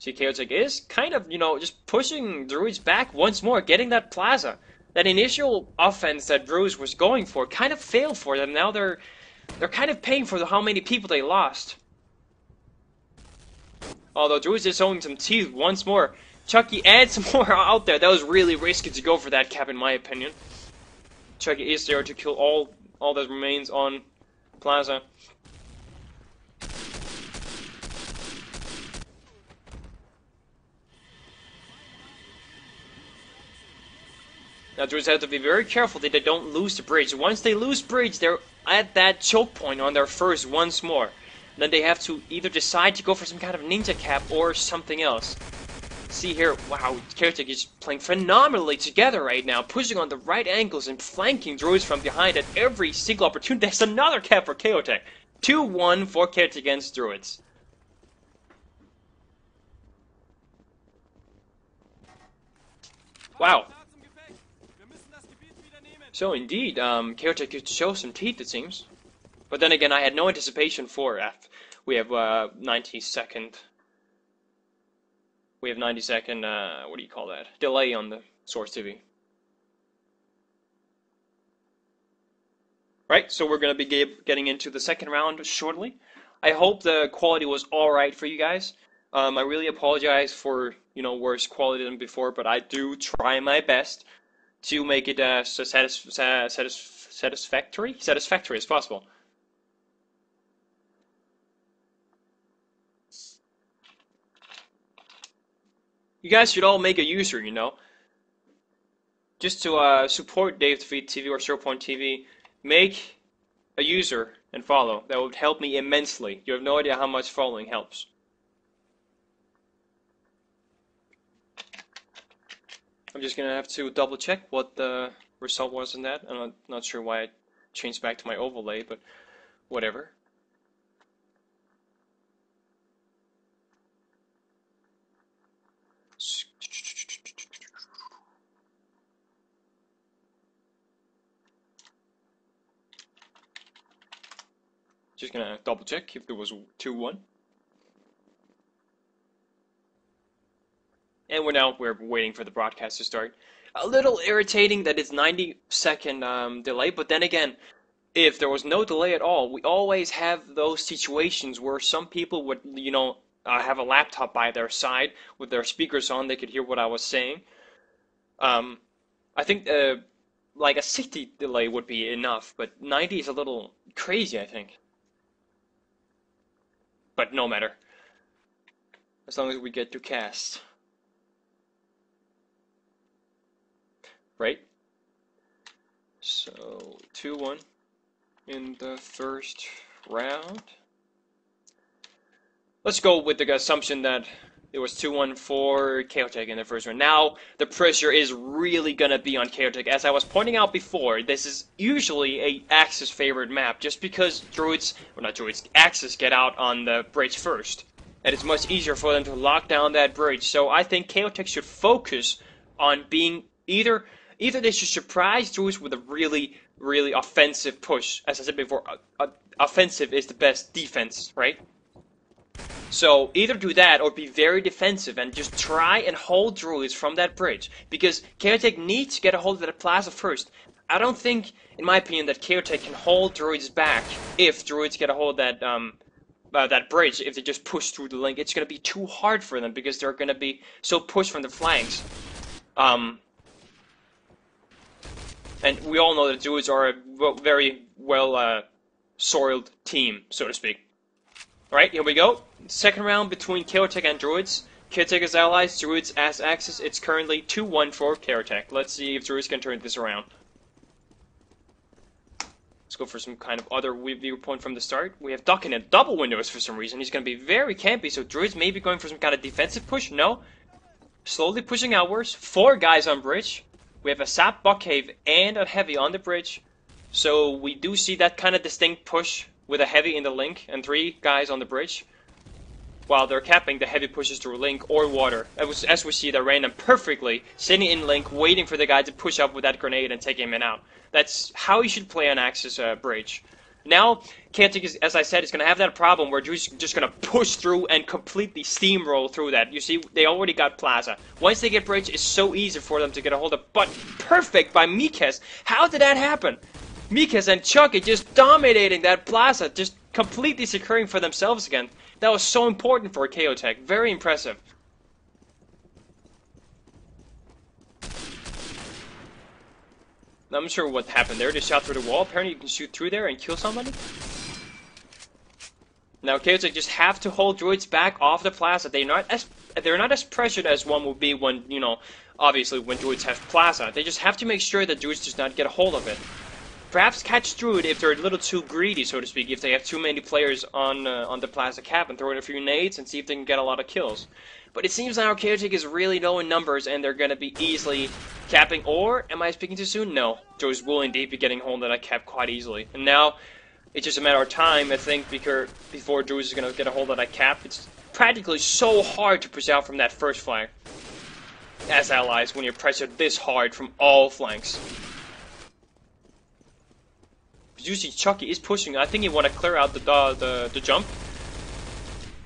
See, Chaotic is kind of, just pushing Druids back once more, getting that Plaza. That initial offense that Druids was going for kind of failed for them. Now they're kind of paying for how many people they lost. Although Druids is showing some teeth once more. Chucky adds some more out there. That was really risky to go for that cap, in my opinion. Chucky is there to kill all that remains on Plaza. Now Druids have to be very careful that they don't lose the bridge. Once they lose bridge, they're at that choke point on their first once more. Then they have to either decide to go for some kind of ninja cap or something else. See here, wow, Chaotic is playing phenomenally together right now, pushing on the right angles and flanking Druids from behind at every single opportunity. There's another cap for Chaotic. 2-1 for Chaotic against Druids. Wow. So indeed, Chaotic could show some teeth, it seems. But then again, I had no anticipation for F. We have 90-second. We have 90-second. What do you call that? Delay on the Source TV. Right. So we're gonna be getting into the second round shortly. I hope the quality was all right for you guys. I really apologize for worse quality than before, but I do try my best to make it as satisfactory as possible. You guys should all make a user, just to support dayofdefeattv or SurePointTV. Make a user and follow. That would help me immensely. You have no idea how much following helps. I'm just gonna have to double check what the result was in that. I'm not sure why I changed back to my overlay, but whatever. Just gonna double check if there was 2-1. And we're waiting for the broadcast to start. A little irritating that it's 90-second delay, but then again, if there was no delay at all, we always have those situations where some people would, have a laptop by their side with their speakers on. They could hear what I was saying. I think like a 60 delay would be enough, but 90 is a little crazy, I think. But no matter, as long as we get to cast. Right? So 2-1 in the first round. Let's go with the assumption that it was 2-1 for Chaotic in the first round. Now the pressure is really gonna be on Chaotic. As I was pointing out before, this is usually a Axis favored map, just because Axis get out on the bridge first, and it's much easier for them to lock down that bridge. So I think Chaotic should focus on being either they should surprise Druids with a really, really offensive push. As I said before, offensive is the best defense, right? So either do that or be very defensive and just try and hold Druids from that bridge. Because Chaotic needs to get a hold of that plaza first. I don't think, in my opinion, that Chaotic can hold Druids back if Druids get a hold of that bridge. If they just push through the link, it's going to be too hard for them because they're going to be so pushed from the flanks. And we all know that Druids are a very well soiled team, so to speak. Alright, here we go. Second round between Chaotic and Druids. Chaotic as allies, Druids as Axis. It's currently 2-1 for Chaotic. Let's see if Druids can turn this around. Let's go for some kind of other viewpoint from the start. We have Duck in a double windows for some reason. He's going to be very campy, so Druids may be going for some kind of defensive push. No. Slowly pushing outwards. 4 guys on bridge. We have a Sap, Buckcave, and a Heavy on the bridge. So we do see that kind of distinct push with a Heavy in the link and 3 guys on the bridge. While they're capping, the Heavy pushes through link or water. As we see, they're random perfectly, sitting in link, waiting for the guy to push up with that grenade and take him in out. That's how you should play an Axis bridge. Now, Chaotic, is, as I said, is going to have that problem where Druid's just going to push through and completely steamroll through that. You see, they already got Plaza. Once they get Bridge, it's so easy for them to get a hold of. But perfect by Mikes. How did that happen? Mikes and Chucky just dominating that Plaza, just completely securing for themselves again. That was so important for Chaotic. Very impressive. I'm not sure what happened there. They shot through the wall. Apparently you can shoot through there and kill somebody. Now Chaotic just have to hold Druids back off the Plaza. They're not as pressured as one would be when, you know, obviously when Druids have Plaza. They just have to make sure that Druids does not get a hold of it. Perhaps catch Druid if they're a little too greedy, so to speak, if they have too many players on the Plaza cap, and throw in a few nades and see if they can get a lot of kills. But it seems now Chaotic is really low in numbers, and they're going to be easily capping. Or, am I speaking too soon? No. Druids will indeed be getting hold of that cap quite easily. And now, it's just a matter of time, I think, before Druids is going to get a hold of that cap. It's practically so hard to push out from that first flank as allies when you're pressured this hard from all flanks. You see Chucky is pushing. I think he want to clear out the jump.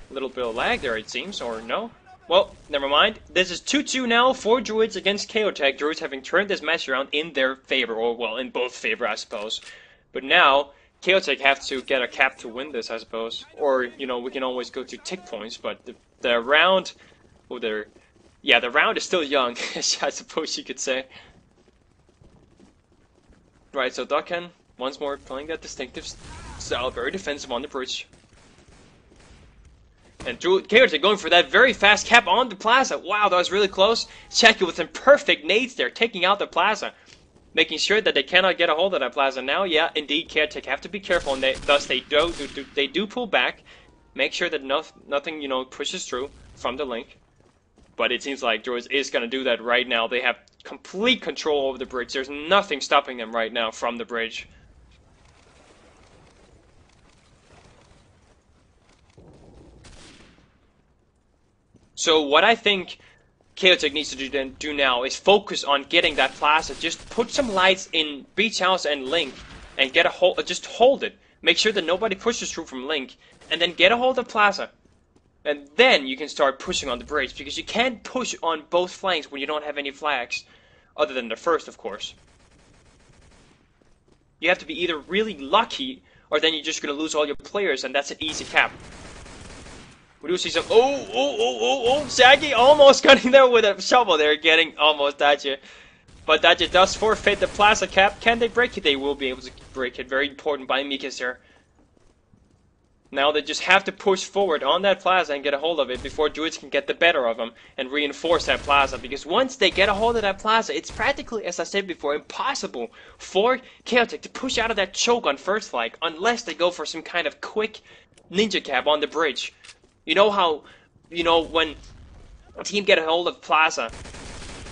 A little bit of lag there, it seems, or no? Well, never mind. This is 2-2 now for Druids against Chaotic. Druids having turned this match around in their favor, or well, in both favor, I suppose. But now, Chaotic have to get a cap to win this, I suppose. Or, you know, we can always go to tick points, but the round... Oh, yeah, the round is still young, I suppose you could say. Right, so Duckan, once more, playing that distinctive style, very defensive on the bridge. And Chaotic going for that very fast cap on the Plaza. Wow, that was really close. Checky with some perfect nades there, taking out the Plaza. Making sure that they cannot get a hold of that Plaza. Now, yeah, indeed, Chaotic have to be careful, and thus they do pull back. Make sure that nothing, you know, pushes through from the link. But it seems like Druids is going to do that right now. They have complete control over the bridge. There's nothing stopping them right now from the bridge. So what I think Chaotic needs to do now is focus on getting that Plaza. Just put some lights in Beach House and Link and get a hold. Just hold it. Make sure that nobody pushes through from Link, and then get a hold of Plaza. And then you can start pushing on the bridge, because you can't push on both flanks when you don't have any flags, other than the first, of course. You have to be either really lucky, or then you're just going to lose all your players, and that's an easy cap. We do see some... Oh! Shaggy almost got in there with a shovel there, getting almost Dacia. But Dacia does forfeit the Plaza cap. Can they break it? They will be able to break it. Very important by Mikes here. Now they just have to push forward on that Plaza and get a hold of it before Druids can get the better of them and reinforce that Plaza. Because once they get a hold of that Plaza, it's practically, as I said before, impossible for Chaotic to push out of that choke on first flank unless they go for some kind of quick ninja cap on the bridge. You know how, you know, when a team get a hold of Plaza,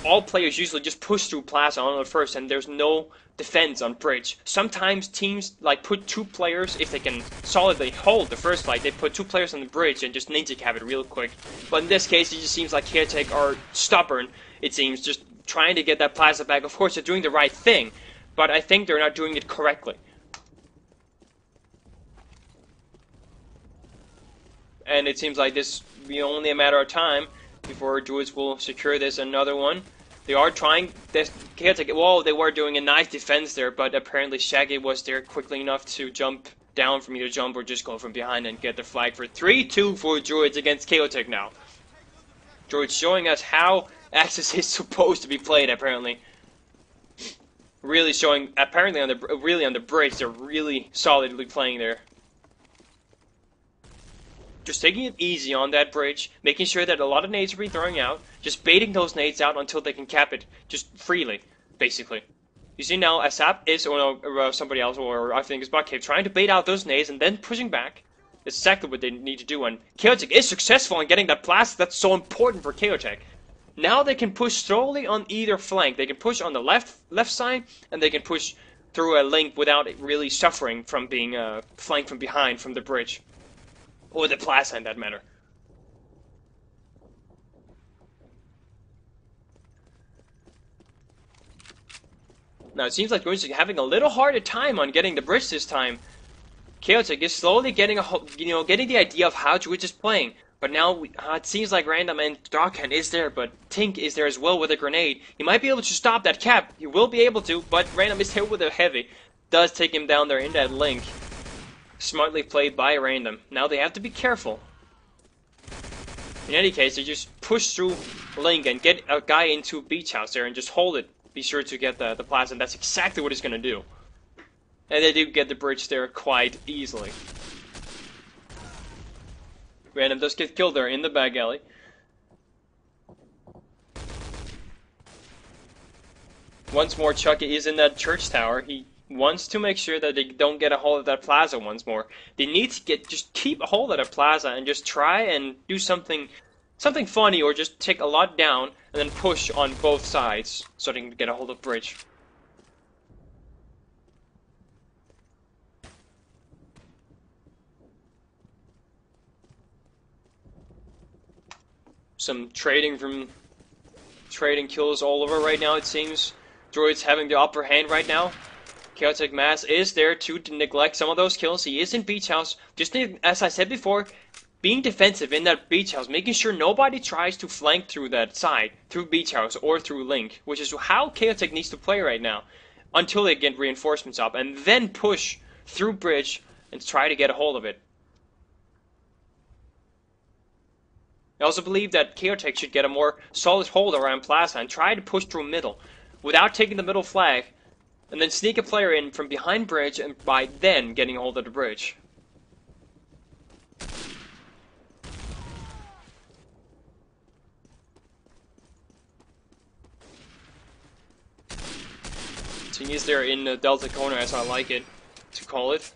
all players usually just push through Plaza on the first, and there's no defense on bridge. Sometimes teams like put 2 players, if they can solidly hold the first fight, they put 2 players on the bridge and just ninja cap it real quick. But in this case, it just seems like Chaotic are stubborn, it seems, just trying to get that Plaza back. Of course, they're doing the right thing, but I think they're not doing it correctly. And it seems like this will be only a matter of time before Druids will secure this another one. They are trying this. Chaotic, well, they were doing a nice defense there, but apparently Shaggy was there quickly enough to jump down from either jump or just go from behind and get the flag for 3-2 for Druids against Chaotic now. Druids showing us how Axis is supposed to be played, apparently. Really showing, apparently on the bridge, they're really solidly playing there. Just taking it easy on that bridge, making sure that a lot of nades are being thrown out, just baiting those nades out until they can cap it, just freely, basically. You see now, AzZa is, or somebody else, or I think it's Buckcave, trying to bait out those nades and then pushing back. That's exactly what they need to do, and Chaotic is successful in getting that blast. That's so important for Chaotic. Now they can push slowly on either flank. They can push on the left side, and they can push through a link without really suffering from being flanked from behind from the bridge. Or the plaza, in that matter. Now it seems like we're having a little harder time on getting the bridge this time. Chaotic is slowly getting getting the idea of how Druid is playing. But now it seems like Random and Darkhand is there, but Tink is there as well with a grenade. He might be able to stop that cap. He will be able to, but Random is here with a heavy. Does take him down there in that link. Smartly played by Random. Now they have to be careful. In any case, they just push through Link and get a guy into Beach House there and just hold it. Be sure to get the plaza, and that's exactly what he's going to do. And they do get the bridge there quite easily. Random does get killed there in the back alley. Once more, Chucky is in that church tower. He wants to make sure that they don't get a hold of that plaza once more. They need to just keep a hold of that plaza and just try and do something funny, or just take a lot down and then push on both sides so they can get a hold of bridge. Some trading kills all over right now, it seems. Droid's having the upper hand right now. Chaotic Mass is there to neglect some of those kills. He is in Beach House. Just as I said before, being defensive in that Beach House, making sure nobody tries to flank through that side, through Beach House or through Link, which is how Chaotic needs to play right now, until they get reinforcements up, and then push through Bridge and try to get a hold of it. I also believe that Chaotic should get a more solid hold around Plaza and try to push through middle without taking the middle flag, and then sneak a player in from behind bridge, and by then getting a hold of the bridge. Ting is there in the Delta corner, as I like it to call it.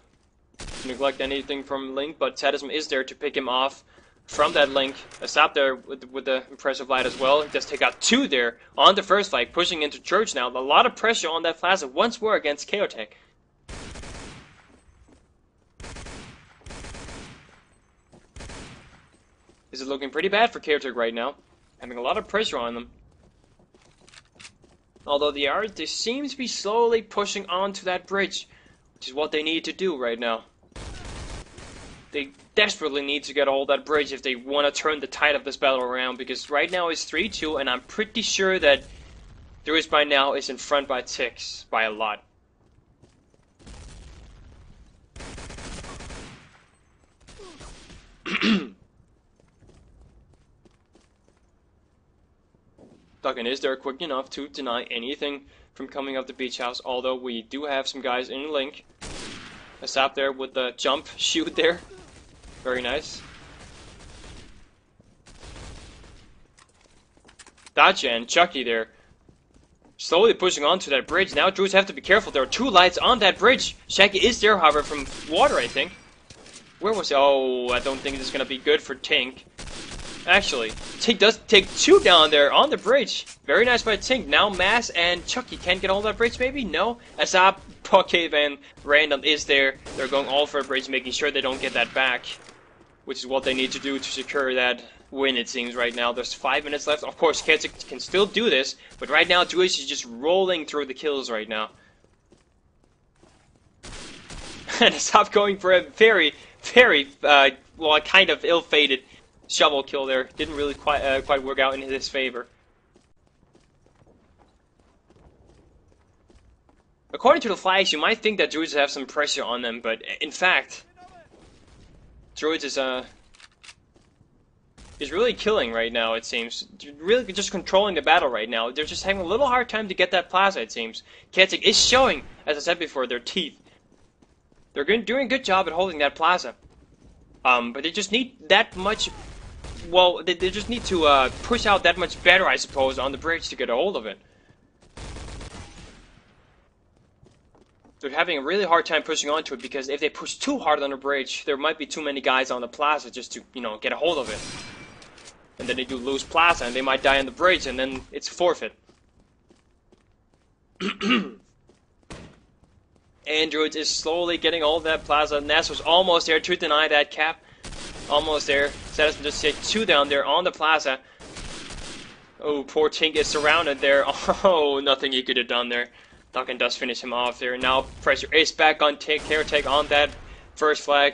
Neglect anything from Link, but Sadism is there to pick him off from that Link. A stop there with the impressive light as well. He does take out two there on the first flag, pushing into Church now. A lot of pressure on that plaza once more against Chaotic. This is looking pretty bad for Chaotic right now. Having a lot of pressure on them. Although they seem to be slowly pushing onto that bridge, which is what they need to do right now. They desperately need to get a hold of that bridge if they want to turn the tide of this battle around, because right now it's 3-2, and I'm pretty sure that Druid by now is in front by 6 by a lot. Duckin is there quick enough to deny anything from coming up the Beach House, although we do have some guys in Link. A stop there with the jump shoot there. Very nice. Dacha and Chucky there. Slowly pushing onto that bridge. Now Druids have to be careful. There are two lights on that bridge. Shaggy is there, however, from water, I think. Where was he? Oh, I don't think this is going to be good for Tink. Actually, Tink does take two down there on the bridge. Very nice by Tink. Now Mass and Chucky can't get on that bridge, maybe? No. AzZa, Pocket, and Random is there. They're going all for a bridge, making sure they don't get that back, which is what they need to do to secure that win, it seems, right now. There's 5 minutes left. Of course, Chaotic can still do this, but right now, Druid is just rolling through the kills right now. And stop going for a very, well, kind of ill-fated shovel kill there. Didn't really quite work out in his favor. According to the flags, you might think that Druids have some pressure on them, but in fact, Druids is really killing right now, it seems. Really just controlling the battle right now. They're just having a little hard time to get that plaza, it seems. Chaotic is showing, as I said before, their teeth. They're doing a good job at holding that plaza. But they just need that much... Well, they just need to push out that much better, I suppose, on the bridge to get a hold of it. They're having a really hard time pushing onto it, because if they push too hard on the bridge, there might be too many guys on the plaza just to, you know, get a hold of it. And then they do lose plaza, and they might die on the bridge, and then it's forfeit. Androids is slowly getting all of that plaza. Nass was almost there to deny that cap. Almost there. Sadism just take two down there on the plaza. Oh, poor Tink is surrounded there. Oh, nothing he could have done there. Duncan does finish him off there. Now pressure is back on Chaotic on that First flag,